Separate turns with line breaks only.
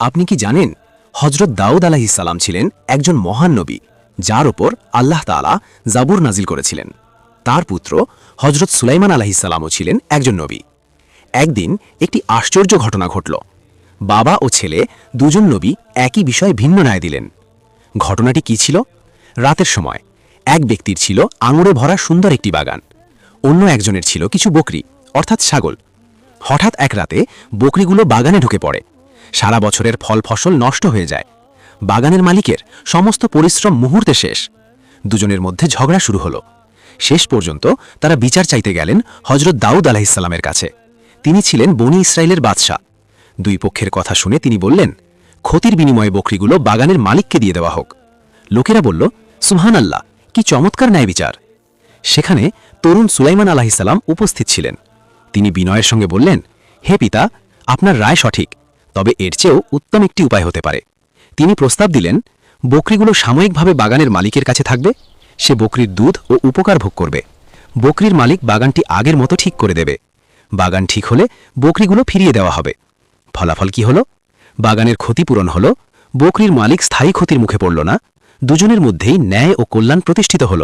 আপনি কি জানেন হজরত দাউদ আলাইহিস সালাম ছিলেন একজন মহান নবী, যার ওপর আল্লাহ তাআলা জাবুর নাজিল করেছিলেন। তার পুত্র হজরত সুলাইমান আলাইহিস সালামও ছিলেন একজন নবী। একদিন একটি আশ্চর্য ঘটনা ঘটল। বাবা ও ছেলে দুজন নবী একই বিষয়ে ভিন্ন ন্যায় দিলেন। ঘটনাটি কি ছিল? রাতের সময় এক ব্যক্তির ছিল আঙুরে ভরা সুন্দর একটি বাগান, অন্য একজনের ছিল কিছু বকরি অর্থাৎ ছাগল। হঠাৎ এক রাতে বকরিগুলো বাগানে ঢুকে পড়ে। সারা বছরের ফল ফসল নষ্ট হয়ে যায়। বাগানের মালিকের সমস্ত পরিশ্রম মুহূর্তে শেষ। দুজনের মধ্যে ঝগড়া শুরু হলো। শেষ পর্যন্ত তারা বিচার চাইতে গেলেন হজরত দাউদ আলাইহিস সালামের কাছে। তিনি ছিলেন বনি ইসরায়েলের বাদশাহ। দুই পক্ষের কথা শুনে তিনি বললেন, ক্ষতির বিনিময়ে বকরিগুলো বাগানের মালিককে দিয়ে দেওয়া হোক। লোকেরা বলল, সুবহানাল্লাহ, কি চমৎকার ন্যায় বিচার। সেখানে তরুণ সুলাইমান আলাইহিস সালাম উপস্থিত ছিলেন। তিনি বিনয়ের সঙ্গে বললেন, হে পিতা, আপনার রায় সঠিক, তবে এর চেয়েও উত্তম একটি উপায় হতে পারে। তিনি প্রস্তাব দিলেন, বকরিগুলো সাময়িকভাবে বাগানের মালিকের কাছে থাকবে। সে বকরির দুধ ও উপকার ভোগ করবে। বকরির মালিক বাগানটি আগের মতো ঠিক করে দেবে। বাগান ঠিক হলে বকরিগুলো ফিরিয়ে দেওয়া হবে। ফলাফল কি হলো? বাগানের ক্ষতিপূরণ হল। বকরির মালিক স্থায়ী ক্ষতির মুখে পড়ল না। দুজনের মধ্যেই ন্যায় ও কল্যাণ প্রতিষ্ঠিত হল।